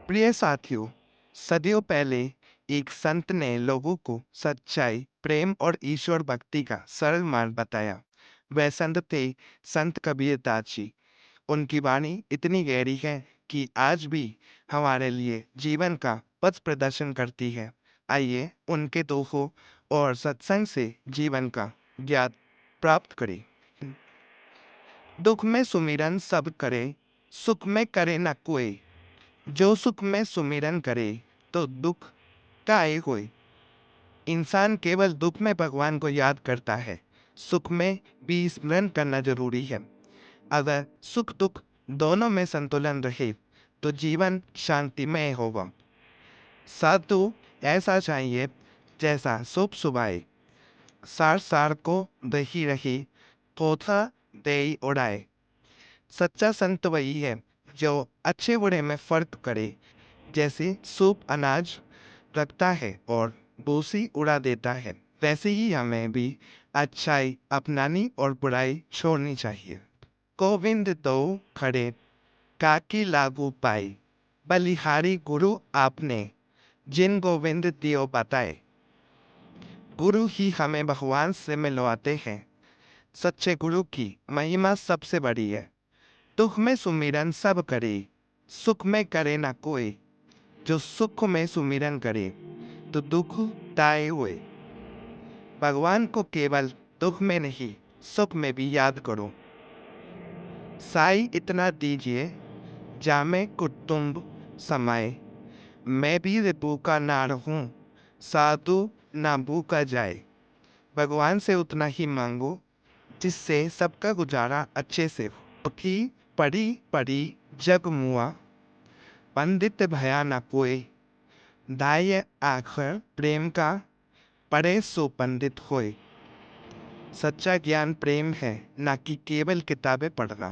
प्रिय साथियों, सदियों पहले एक संत ने लोगों को सच्चाई, प्रेम और ईश्वर भक्ति का सरल मार्ग बताया। वह संत थे संत कबीरदास जी। उनकी वाणी इतनी गहरी है कि आज भी हमारे लिए जीवन का पथ प्रदर्शन करती है। आइए उनके दोहों और सत्संग से जीवन का ज्ञान प्राप्त करें। दुख में सुमिरन सब करे, सुख में करे न कोई। जो सुख में सुमिरन करे तो दुख काहे होए। इंसान केवल दुख में भगवान को याद करता है, सुख में भी स्मरण करना जरूरी है। अगर सुख दुख दोनों में संतुलन रहे तो जीवन शांतिमय होगा। साधु ऐसा चाहिए जैसा शुभ सुभाए, सार सार को दही रही, थोथा दे उड़ाए। सच्चा संत वही है जो अच्छे बुरे में फर्क करे। जैसे सूप अनाज रखता है और भूसी उड़ा देता है, वैसे ही हमें भी अच्छाई अपनानी और बुराई छोड़नी चाहिए। गोविंद दो खड़े काकी लागू पाई, बलिहारी गुरु आपने जिन गोविंद दियो बताए। गुरु ही हमें भगवान से मिलवाते हैं। सच्चे गुरु की महिमा सबसे बड़ी है। दुख में सुमिरन सब करे, सुख में करे ना कोई। जो सुख में सुमिरन करे तो दुख ताए हुए। भगवान को केवल दुख में नहीं, सुख में भी याद करो। साई इतना दीजिए जामे कुटुंब समाए। मैं भी भूखा ना रहूं, साधु ना भूखा जाए। भगवान से उतना ही मांगो जिससे सबका गुजारा अच्छे से हो। उठी पड़ी पड़ी जग मुआ, पंडित भया न कोई। दाय आखिर प्रेम का, पढ़े सो पंडित होए। सच्चा ज्ञान प्रेम है, ना कि केवल किताबें पढ़ना।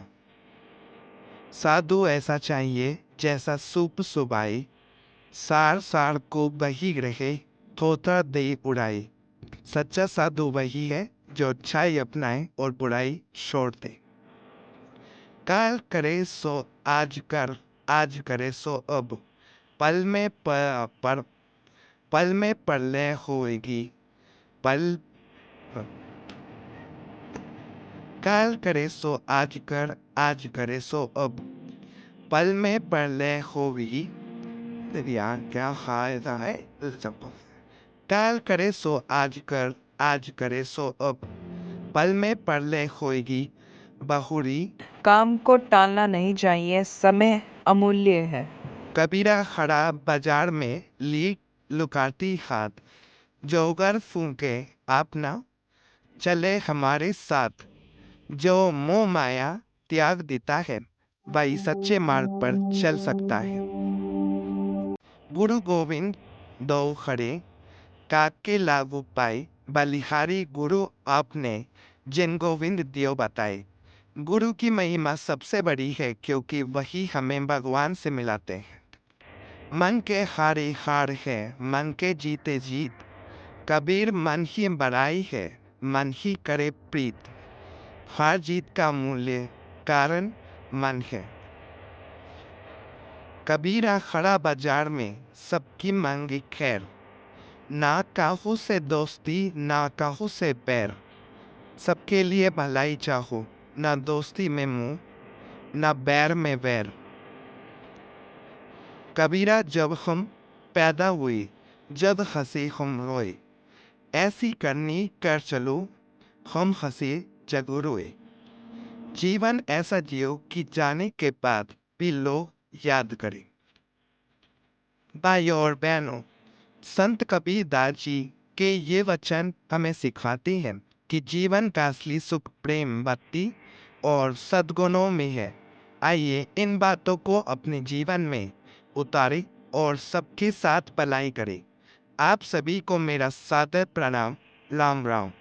साधु ऐसा चाहिए जैसा सूप सुबाई, सार सार को बही रहे, थोथा दे उड़ाई। सच्चा साधु वही है जो अच्छाई अपनाए और बुराई छोड़ दे। काल करे सो आज कर, आज करे सो अब। पल में पल में प्रलय होएगी। पल काल करे सो आज कर, आज करे सो अब। पल में प्रलय होगी। यार क्या फायदा है। काल करे सो आज कर, आज करे सो अब। पल में प्रलय होएगी बहुरी। काम को टालना नहीं चाहिए, समय अमूल्य है। कबीरा खड़ा बाजार में ली लुकाती हाथ, जोगर फूके आप ना चले हमारे साथ। जो मोह माया त्याग देता है वही सच्चे मार्ग पर चल सकता है। गुरु गोविंद दो खड़े काके लागू पाए, बलिहारी गुरु आपने जिन गोविंद दियो बताए। गुरु की महिमा सबसे बड़ी है क्योंकि वही हमें भगवान से मिलाते हैं। मन के हारे हार है, मन के जीते जीत। कबीर मन ही बड़ाई है, मन ही करे प्रीत। हार जीत का मूल्य कारण मन है। कबीरा खड़ा बाजार में सबकी मांगी खैर। ना काहू से दोस्ती ना काहू से बैर। सबके लिए भलाई चाहो, ना दोस्ती में मुंह ना बैर में वैर। कबीरा जब हम पैदा हुए, जब हंसे हम रोए। ऐसी करनी कर चलो, हम हंसे जग रोए। जीवन ऐसा जियो कि जाने के बाद भी लोग याद करें। भाइयों और बहनों, संत कबीरदास जी के ये वचन हमें सिखाते हैं कि जीवन का असली सुख प्रेम भक्ति और सद्गुणों में है। आइए इन बातों को अपने जीवन में उतारें और सबके साथ भलाई करें। आप सभी को मेरा सादर प्रणाम। राम राम।